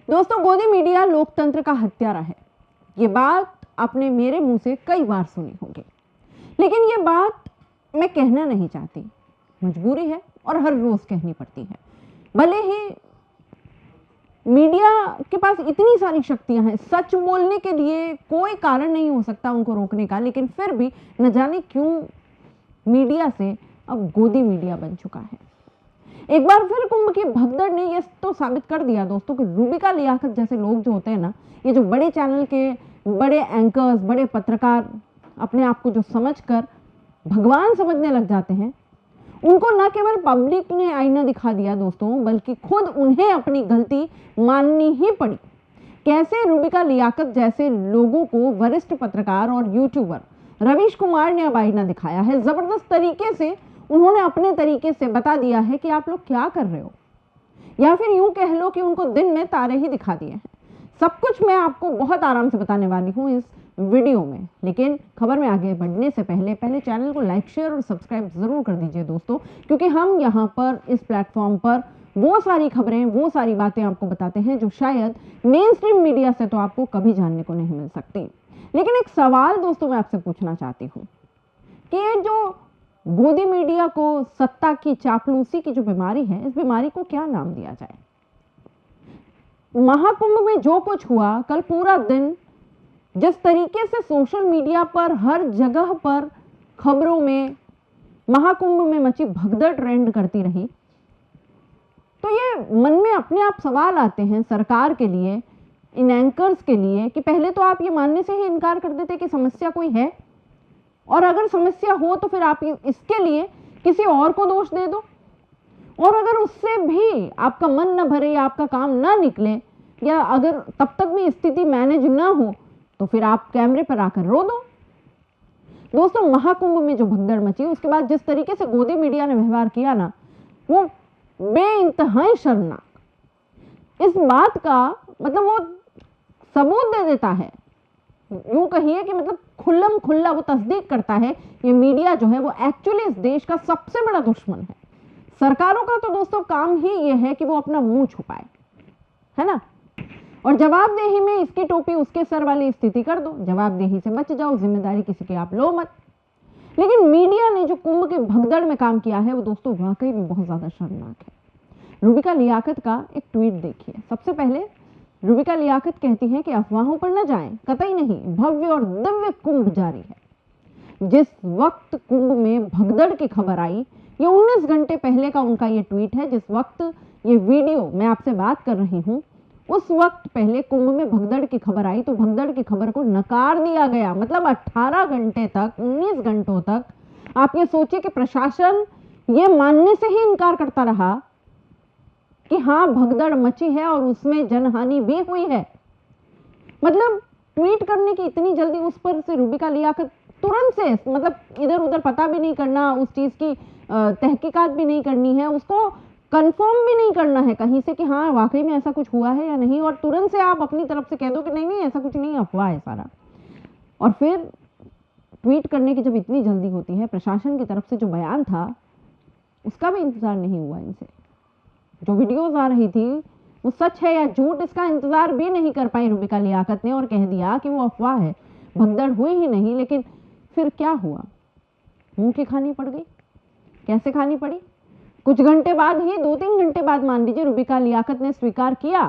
दोस्तों, गोदी मीडिया लोकतंत्र का हत्यारा है। ये बात आपने मेरे मुंह से कई बार सुनी होगी, लेकिन ये बात मैं कहना नहीं चाहती। मजबूरी है और हर रोज कहनी पड़ती है। भले ही मीडिया के पास इतनी सारी शक्तियां हैं, सच बोलने के लिए कोई कारण नहीं हो सकता उनको रोकने का, लेकिन फिर भी न जाने क्यों मीडिया से अब गोदी मीडिया बन चुका है। एक बार फिर कुंभ की भगदड़ ने यह तो साबित कर दिया दोस्तों कि रूबिका लियाकत जैसे लोग जो होते हैं ना, ये जो बड़े चैनल के बड़े एंकर्स, बड़े पत्रकार अपने आप को जो समझकर भगवान समझने लग जाते हैं, उनको न केवल पब्लिक ने आईना दिखा दिया दोस्तों, बल्कि खुद उन्हें अपनी गलती माननी ही पड़ी। कैसे रूबिका लियाकत जैसे लोगों को वरिष्ठ पत्रकार और यूट्यूबर रवीश कुमार ने अब आईना दिखाया है। जबरदस्त तरीके से उन्होंने अपने तरीके से बता दिया है कि आप लोग क्या कर रहे हो, या फिर यूं कह लो कि उनको दिन में तारे ही दिखा दिए हैं। सब कुछ मैं आपको बहुत आराम से बताने वाली हूं इस वीडियो में, लेकिन खबर में आगे बढ़ने से पहले चैनल को लाइक, शेयर और सब्सक्राइब जरूर कर दीजिए दोस्तों, क्योंकि हम यहाँ पर इस प्लेटफॉर्म पर वो सारी खबरें, वो सारी बातें आपको बताते हैं जो शायद मेन स्ट्रीम मीडिया से तो आपको कभी जानने को नहीं मिल सकती। लेकिन एक सवाल दोस्तों मैं आपसे पूछना चाहती हूँ कि ये जो गोदी मीडिया को सत्ता की चापलूसी की जो बीमारी है, इस बीमारी को क्या नाम दिया जाए। महाकुंभ में जो कुछ हुआ, कल पूरा दिन जिस तरीके से सोशल मीडिया पर हर जगह पर खबरों में महाकुंभ में मची भगदड़ ट्रेंड करती रही, तो ये मन में अपने आप सवाल आते हैं सरकार के लिए, इन एंकर्स के लिए, कि पहले तो आप ये मानने से ही इनकार कर देते कि समस्या कोई है, और अगर समस्या हो तो फिर आप इसके लिए किसी और को दोष दे दो, और अगर उससे भी आपका मन न भरे या आपका काम ना निकले, या अगर तब तक भी स्थिति मैनेज ना हो, तो फिर आप कैमरे पर आकर रो दो। दोस्तों, महाकुंभ में जो भगदड़ मची, उसके बाद जिस तरीके से गोदी मीडिया ने व्यवहार किया ना, वो बेइंतहाई शर्मनाक। इस बात का मतलब वो सबूत दे देता है, यूं कहिए कि मतलब खुल्लम खुल्ला वो तस्दीक करता है, ये मीडिया जो है वो एक्चुअली इस देश का सबसे बड़ा दुश्मन है। सरकारों का तो दोस्तों काम ही ये है कि वो अपना मुंह छुपाए, है ना, और जवाबदेही में इसकी टोपी उसके सर वाली स्थिति कर दो। जवाबदेही से बच जाओ, जिम्मेदारी किसी की आप लो मत। लेकिन मीडिया ने जो कुंभ के भगदड़ में काम किया है वो दोस्तों वाकई में बहुत ज्यादा शर्मनाक है। रूबिका लियाकत का एक ट्वीट देखिए। सबसे पहले रूबिका लियाकत कहती हैं कि अफवाहों पर न जाएं, कतई नहीं, भव्य और दिव्य कुंभ जारी है। जिस वक्त कुंभ में भगदड़ की खबर आई, ये 19 घंटे पहले का उनका ये ट्वीट है। जिस वक्त ये वीडियो मैं आपसे बात कर रही हूं, उस वक्त पहले कुंभ में भगदड़ की खबर आई, तो भगदड़ की खबर को नकार दिया गया। मतलब 18 घंटे तक, 19 घंटों तक आप ये सोचिए कि प्रशासन ये मानने से ही इनकार करता रहा कि हाँ, भगदड़ मची है और उसमें जनहानि भी हुई है। मतलब ट्वीट करने की इतनी जल्दी उस पर से रूबिका लियाकत तुरंत से, मतलब इधर उधर पता भी नहीं करना, उस चीज की तहकीकात भी नहीं करनी है, उसको कंफर्म भी नहीं करना है कहीं से कि हाँ वाकई में ऐसा कुछ हुआ है या नहीं, और तुरंत से आप अपनी तरफ से कह दो कि नहीं नहीं ऐसा कुछ नहीं, अफवाह है सारा। और फिर ट्वीट करने की जब इतनी जल्दी होती है, प्रशासन की तरफ से जो बयान था उसका भी इंतजार नहीं हुआ इनसे। जो वीडियोज आ रही थी वो सच है या झूठ, इसका इंतजार भी नहीं कर पाई रूबिका लियाकत ने, और कह दिया कि वो अफवाह है, भगदड़ हुई ही नहीं। लेकिन फिर क्या हुआ, मुंह की खानी पड़ गई। कैसे खानी पड़ी? कुछ घंटे बाद ही, 2-3 घंटे बाद मान लीजिए, रूबिका लियाकत ने स्वीकार किया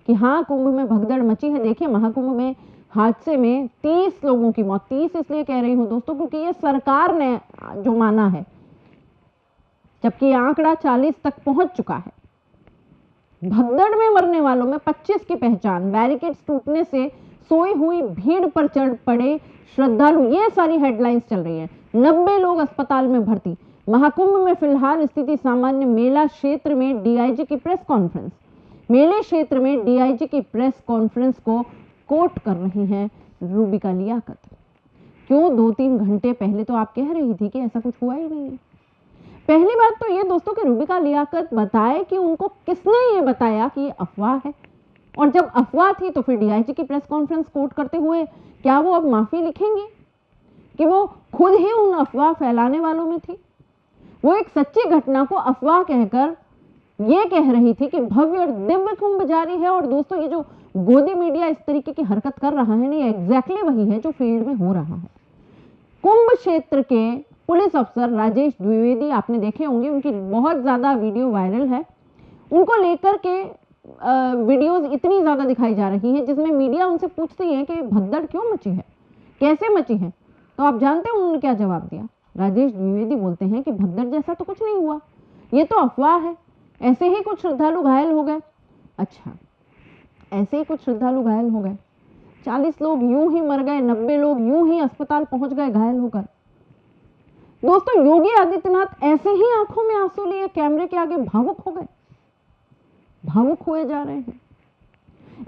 कि हाँ, कुंभ में भगदड़ मची है। देखिए, महाकुंभ में हादसे में 30 लोगों की मौत। 30 इसलिए कह रही हूं दोस्तों क्योंकि ये सरकार ने जो माना है, जबकि आंकड़ा 40 तक पहुंच चुका है। भगदड़ में मरने वालों में 25 की पहचान। बैरिकेड्स टूटने से सोई हुई भीड़ पर चढ़ पड़े श्रद्धालु, ये सारी हेडलाइंस चल रही है। 90 लोग अस्पताल में भर्ती। महाकुंभ में फिलहाल स्थिति सामान्य। मेला क्षेत्र में डीआईजी की प्रेस कॉन्फ्रेंस। मेले क्षेत्र में डीआईजी की प्रेस कॉन्फ्रेंस को कोट कर रही हैं रूबिका लियाकत। क्यों 2-3 घंटे पहले तो आप कह रही थी कि ऐसा कुछ हुआ ही नहीं है। पहली बात तो ये दोस्तों कि रूबिका लियाकत बताए कि उनको किसने ये बताया कि ये अफवाह है, और जब अफवाह थी तो फिर डीआईजी की प्रेस कॉन्फ्रेंस कोट करते हुए क्या वो अब माफी लिखेंगे कि वो खुद ही उन अफवाह फैलाने वालों में थी? वो एक सच्ची घटना को अफवाह कहकर ये कह रही थी कि भव्य और दिव्य कुंभ जारी है। और दोस्तों, ये जो गोदी मीडिया इस तरीके की हरकत कर रहा है ना, ये एग्जैक्टली वही है जो फील्ड में हो रहा है। कुंभ क्षेत्र के पुलिस अफसर राजेश द्विवेदी, आपने देखे होंगे, उनकी बहुत ज्यादा वीडियो वायरल है। उनको लेकर के वीडियोस इतनी ज्यादा दिखाई जा रही है जिसमें मीडिया उनसे पूछती है कि भगदड़ क्यों मची है, कैसे मची है। तो आप जानते हैं उन्होंने क्या जवाब दिया? राजेश द्विवेदी बोलते हैं कि भगदड़ जैसा तो कुछ नहीं हुआ, ये तो अफवाह है, ऐसे ही कुछ श्रद्धालु घायल हो गए। अच्छा, ऐसे ही कुछ श्रद्धालु घायल हो गए? 40 लोग यूं ही मर गए, 90 लोग यूं ही अस्पताल पहुंच गए घायल होकर। दोस्तों, योगी आदित्यनाथ ऐसे ही आंखों में आंसू लिए कैमरे के आगे भावुक हो गए, भावुक हुए जा रहे हैं।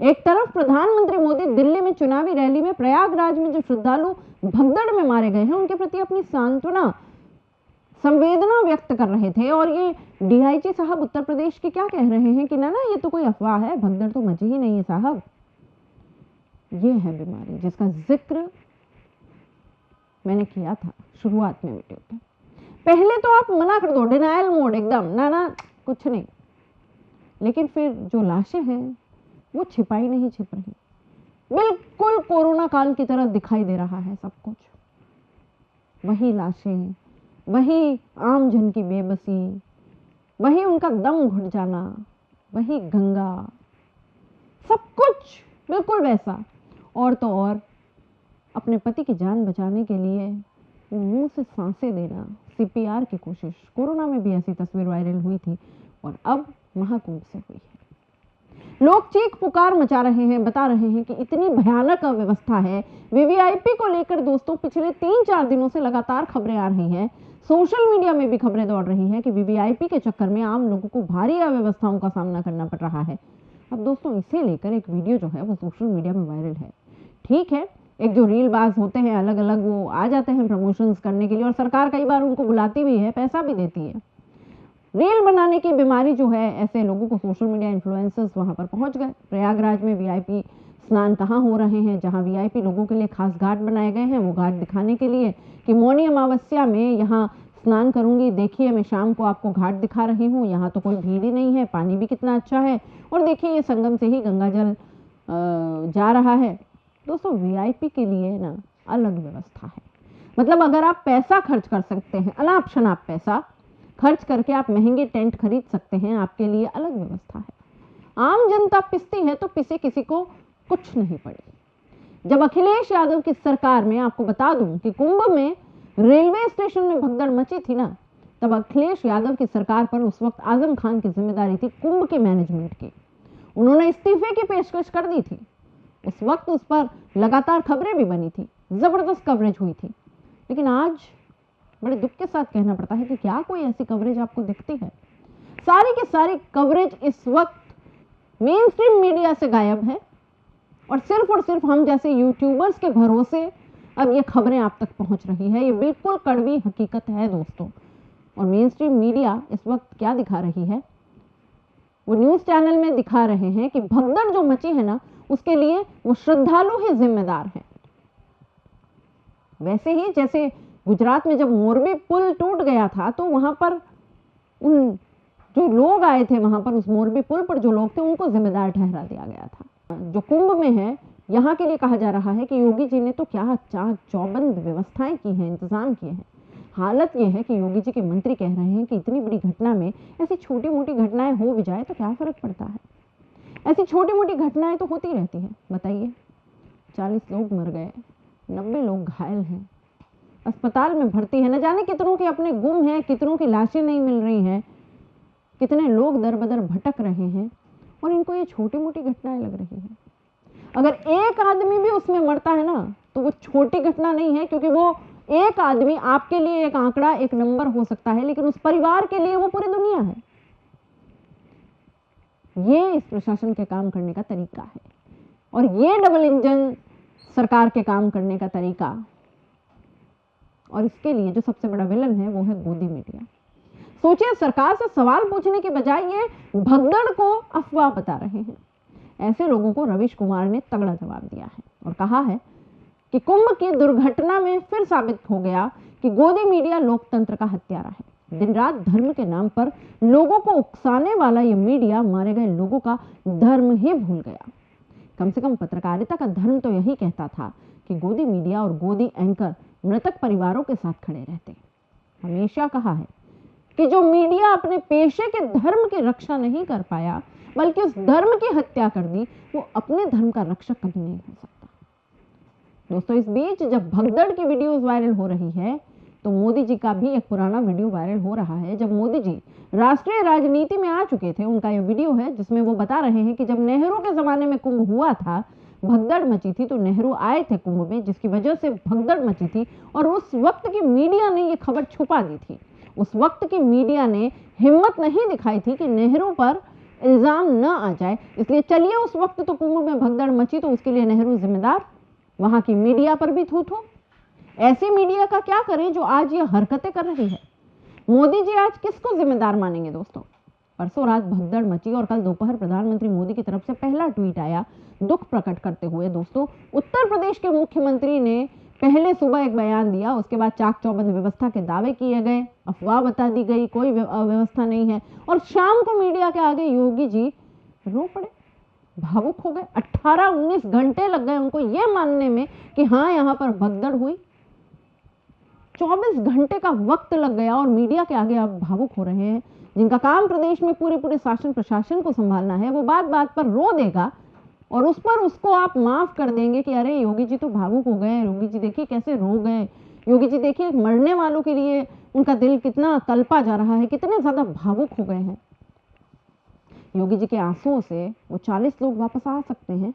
एक तरफ प्रधानमंत्री मोदी दिल्ली में चुनावी रैली में प्रयागराज में जो श्रद्धालु भगदड़ में मारे गए हैं उनके प्रति अपनी सांत्वना, संवेदना व्यक्त कर रहे थे। और ये डीआईजी साहब उत्तर प्रदेश के क्या कह रहे हैं कि ना ये तो कोई अफवाह है, भगदड़ तो मची ही नहीं है साहब। ये है बीमारी जिसका जिक्र मैंने किया था शुरुआत में वीडियो पे। पहले तो आप मना कर दो, डिनायल मोड एकदम, ना कुछ नहीं, लेकिन फिर जो लाशें हैं वो छिपाई नहीं छिप रही, बिल्कुल कोरोना काल की तरह दिखाई दे रहा है सब कुछ। वही लाशें, वही आम जन की बेबसी, वही उनका दम घुट जाना, वही गंगा, सब कुछ बिल्कुल वैसा। और तो और अपने पति की जान बचाने के लिए वो मुंह से सांसें देना, सीपीआर की कोशिश। कोरोना में भी ऐसी तस्वीर वायरल हुई थी और अब महाकुंभ से हुई है। लोग चीख पुकार मचा रहे हैं, बता रहे हैं कि इतनी भयानक अव्यवस्था है। वीवीआईपी को लेकर दोस्तों पिछले 3-4 दिनों से लगातार खबरें आ रही हैं, सोशल मीडिया में भी खबरें दौड़ रही हैं कि वीवीआईपी के चक्कर में आम लोगों को भारी अव्यवस्थाओं का सामना करना पड़ रहा है। अब दोस्तों, इसे लेकर एक वीडियो जो है वो सोशल मीडिया में वायरल है। ठीक है, एक जो रील बाज होते हैं अलग अलग, वो आ जाते हैं प्रमोशंस करने के लिए और सरकार कई बार उनको बुलाती भी है, पैसा भी देती है। रील बनाने की बीमारी जो है, ऐसे लोगों को सोशल मीडिया इन्फ्लुएंसर्स वहां पर पहुंच गए। प्रयागराज में वीआईपी स्नान कहाँ हो रहे हैं, जहां वीआईपी लोगों के लिए खास घाट बनाए गए हैं, वो घाट दिखाने के लिए कि मौनी अमावस्या में यहाँ स्नान करूंगी, देखिए मैं शाम को आपको घाट दिखा रही हूँ, यहाँ तो कोई भीड़ ही नहीं है, पानी भी कितना अच्छा है, और देखिए ये संगम से ही गंगा जल जा रहा है। दोस्तों, वीआईपी के लिए ना अलग व्यवस्था है। मतलब अगर आप पैसा खर्च कर सकते हैं, अनाप शनाप पैसा खर्च करके आप महंगे टेंट खरीद सकते हैं, आपके लिए अलग व्यवस्था है। आम जनता पिसती है तो पिसे किसी को कुछ नहीं पड़ी। जब अखिलेश यादव की सरकार में, आपको बता दूं कि कुंभ में रेलवे स्टेशन में भगदड़ मची थी ना, तब अखिलेश यादव की सरकार पर उस वक्त आजम खान की जिम्मेदारी थी कुंभ के मैनेजमेंट की। उन्होंने इस्तीफे की पेशकश कर दी थी। उस वक्त उस पर लगातार खबरें भी बनी थी, जबरदस्त कवरेज हुई थी। लेकिन आज बड़े दुख के साथ कहना पड़ता है कि क्या कोई ऐसी कवरेज आपको दिखती है? सारी की सारी कवरेज इस वक्त मेन स्ट्रीम मीडिया से गायब है और सिर्फ हम जैसे यूट्यूबर्स के भरोसे अब ये खबरें आप तक पहुंच रही है। ये बिल्कुल कड़वी हकीकत है दोस्तों। और मेन स्ट्रीम मीडिया इस वक्त क्या दिखा रही है? वो न्यूज चैनल में दिखा रहे हैं कि भगदड़ जो मची है ना, उसके लिए वो श्रद्धालु ही जिम्मेदार है। वैसे ही जैसे गुजरात में जब मोरबी पुल टूट गया था तो वहां पर उन जो लोग आए थे वहां पर, उस मोरबी पुल पर जो लोग थे उनको जिम्मेदार ठहरा दिया गया था। जो कुंभ में है, यहाँ के लिए कहा जा रहा है कि योगी जी ने तो क्या चाक चौबंद व्यवस्थाएं की हैं, इंतजाम किए हैं। हालत यह है कि योगी जी के मंत्री कह रहे हैं कि इतनी बड़ी घटना में ऐसी छोटी मोटी घटनाएं हो भी जाए तो क्या फर्क पड़ता है, ऐसी छोटी मोटी घटनाएं तो होती रहती हैं। बताइए, 40 लोग मर गए, 90 लोग घायल हैं, अस्पताल में भर्ती है, न जाने कितनों के अपने गुम हैं, कितनों की लाशें नहीं मिल रही हैं, कितने लोग दर बदर भटक रहे हैं, और इनको ये छोटी मोटी घटनाएं लग रही हैं। अगर एक आदमी भी उसमें मरता है ना तो वो छोटी घटना नहीं है, क्योंकि वो एक आदमी आपके लिए एक आंकड़ा, एक नंबर हो सकता है, लेकिन उस परिवार के लिए वो पूरी दुनिया है। ये इस प्रशासन के काम करने का तरीका है, और ये डबल इंजन सरकार के काम करने का तरीका। और इसके लिए जो सबसे बड़ा विलन है वो है गोदी मीडिया। सोचिए, सरकार से सवाल पूछने के बजाय ये भगदड़ को अफवाह बता रहे हैं। ऐसे लोगों को रवीश कुमार ने तगड़ा जवाब दिया है और कहा है कि कुंभ की दुर्घटना में फिर साबित हो गया कि गोदी मीडिया लोकतंत्र का हत्यारा है। दिन रात धर्म के नाम पर लोगों को उकसाने वाला ये मीडिया मारे गए लोगों का धर्म ही भूल गया। कम से कम पत्रकारिता का धर्म तो यही कहता था कि गोदी मीडिया और गोदी एंकर मृतक परिवारों के साथ खड़े रहते। हमेशा कहा है कि जो मीडिया अपने पेशे के धर्म की रक्षा नहीं कर पाया बल्कि उस धर्म की हत्या कर दी, वो अपने धर्म का रक्षक कभी नहीं हो सकता। दोस्तों, इस बीच जब भगदड़ की वीडियोस वायरल हो रही है तो मोदी जी का भी एक पुराना वीडियो वायरल हो रहा है। जब मोदी जी राष्ट्रीय राजनीति में आ चुके थे, उनका यह वीडियो है जिसमें वो बता रहे हैं कि जब नेहरू के जमाने में कुंभ हुआ था, भगदड़ मची थी, तो नेहरू आए थे कुंभ में, जिसकी वजह से भगदड़ मची थी और उस वक्त की मीडिया ने ये खबर छुपा दी थी। उस वक्त की मीडिया ने हिम्मत नहीं दिखाई थी कि नेहरू पर इल्जाम न आ जाए, इसलिए चलिए उस वक्त तो कुंभ में भगदड़ मची तो उसके लिए नेहरू जिम्मेदार, वहां की मीडिया पर भी थू थू। ऐसी मीडिया का क्या करें जो आज ये हरकतें कर रही है। मोदी जी आज किसको जिम्मेदार मानेंगे दोस्तों? परसों रात भगदड़ मची और कल दोपहर प्रधानमंत्री मोदी की तरफ से पहला ट्वीट आया दुख प्रकट करते हुए। दोस्तों, उत्तर प्रदेश के मुख्यमंत्री ने पहले सुबह एक बयान दिया, उसके बाद चाक चौबंद व्यवस्था के दावे किए गए, अफवाह बता दी गई, कोई व्यवस्था नहीं है, और शाम को मीडिया के आगे योगी जी रो पड़े, भावुक हो गए। 18-19 घंटे लग गए उनको ये मानने में कि हाँ यहाँ पर भगदड़ हुई। 24 घंटे का वक्त लग गया और मीडिया के आगे अब भावुक हो रहे हैं। जिनका काम प्रदेश में पूरे शासन प्रशासन को संभालना है, वो बात बात पर रो देगा और उस पर उसको आप माफ कर देंगे कि अरे योगी जी तो भावुक हो गए, योगी जी देखिए कैसे रो गए, योगी जी देखिए मरने वालों के लिए उनका दिल कितना कल्पा जा रहा है, कितने ज्यादा भावुक हो गए हैं। योगी जी के आंसुओं से वो 40 लोग वापस आ सकते हैं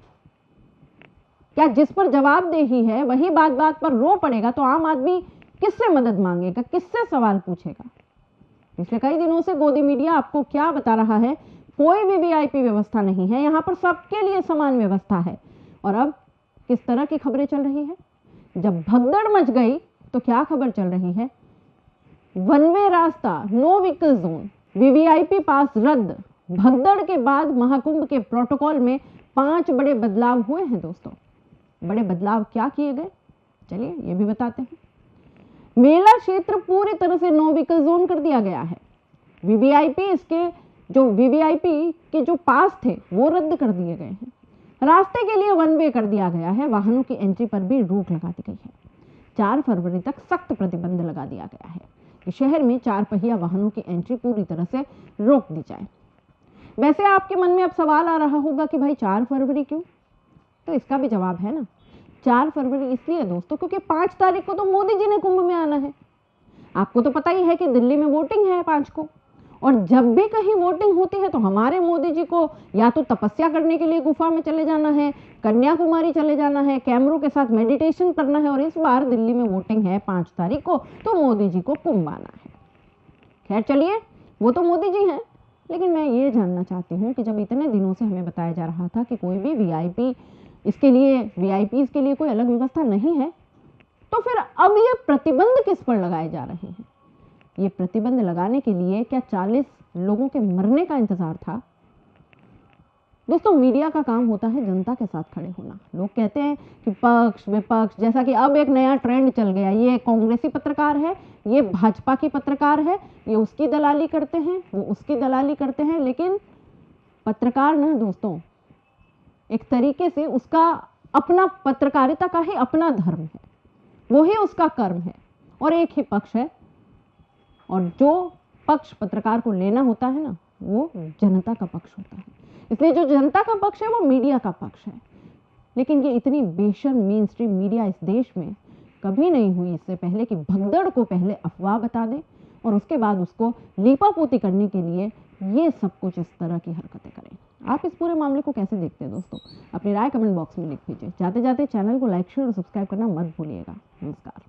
क्या? जिस पर जवाबदेही है वही बात बात पर रो पड़ेगा तो आम आदमी किससे मदद मांगेगा, किससे सवाल पूछेगा? पिछले कई दिनों से गोदी मीडिया आपको क्या बता रहा है? कोई भी वीआईपी व्यवस्था नहीं है, यहाँ पर सबके लिए समान व्यवस्था है। और अब किस तरह की खबरें चल रही है? जब भगदड़ मच गई तो क्या खबर चल रही है? वन वे रास्ता, नो व्हीकल जोन, वीवीआईपी पास रद्द। भगदड़ के बाद महाकुंभ के प्रोटोकॉल में 5 बड़े बदलाव हुए हैं दोस्तों। बड़े बदलाव क्या किए गए, चलिए ये भी बताते हैं। मेला क्षेत्र पूरी तरह से नो व्हीकल जोन कर दिया गया है। वीवीआईपी के जो पास थे वो रद्द कर दिए गए हैं। रास्ते के लिए वन वे कर दिया गया है। वाहनों की एंट्री पर भी रोक लगा दी गई है। 4 फरवरी तक सख्त प्रतिबंध लगा दिया गया है कि शहर में 4 पहिया वाहनों की एंट्री पूरी तरह से रोक दी जाए। वैसे आपके मन में अब सवाल आ रहा होगा कि भाई 4 फरवरी क्यों? तो इसका भी जवाब है ना। 4 फरवरी इसलिए दोस्तों क्योंकि 5 तारीख को तो मोदी जी ने कुंभ में आना है। आपको तो पता ही है कि दिल्ली में वोटिंग है 5 को, और जब भी कहीं वोटिंग होती है तो हमारे मोदी जी को या तो तपस्या करने के लिए गुफा में चले जाना है, कन्याकुमारी चले जाना है, कैमरों के साथ मेडिटेशन करना है, और इस बार दिल्ली में वोटिंग है 5 तारीख को, तो मोदी जी को कुंभ आना है। खैर चलिए, वो तो मोदी जी हैं, लेकिन मैं ये जानना चाहती हूँ कि जब इतने दिनों से हमें बताया जा रहा था कि कोई भी वीआईपीज़ के लिए कोई अलग व्यवस्था नहीं है, तो फिर अब ये प्रतिबंध किस पर लगाए जा रहे हैं? ये प्रतिबंध लगाने के लिए क्या 40 लोगों के मरने का इंतजार था? दोस्तों, मीडिया का काम होता है जनता के साथ खड़े होना। लोग कहते हैं कि पक्ष विपक्ष, जैसा कि अब एक नया ट्रेंड चल गया, ये कांग्रेसी पत्रकार है, ये भाजपा की पत्रकार है, ये उसकी दलाली करते हैं, वो उसकी दलाली करते हैं। लेकिन पत्रकार ना दोस्तों, एक तरीके से उसका अपना पत्रकारिता का ही अपना धर्म है, वो ही उसका कर्म है, और एक ही पक्ष है, और जो पक्ष पत्रकार को लेना होता है ना, वो जनता का पक्ष होता है। इसलिए जो जनता का पक्ष है वो मीडिया का पक्ष है। लेकिन ये इतनी बेशर्म मेन स्ट्रीम मीडिया इस देश में कभी नहीं हुई इससे पहले कि भगदड़ को पहले अफवाह बता दे और उसके बाद उसको लीपापोती करने के लिए ये सब कुछ इस तरह की हरकतें करें। आप इस पूरे मामले को कैसे देखते हैं दोस्तों? अपनी राय कमेंट बॉक्स में लिख दीजिए। जाते जाते चैनल को लाइक शेयर और सब्सक्राइब करना मत भूलिएगा। नमस्कार।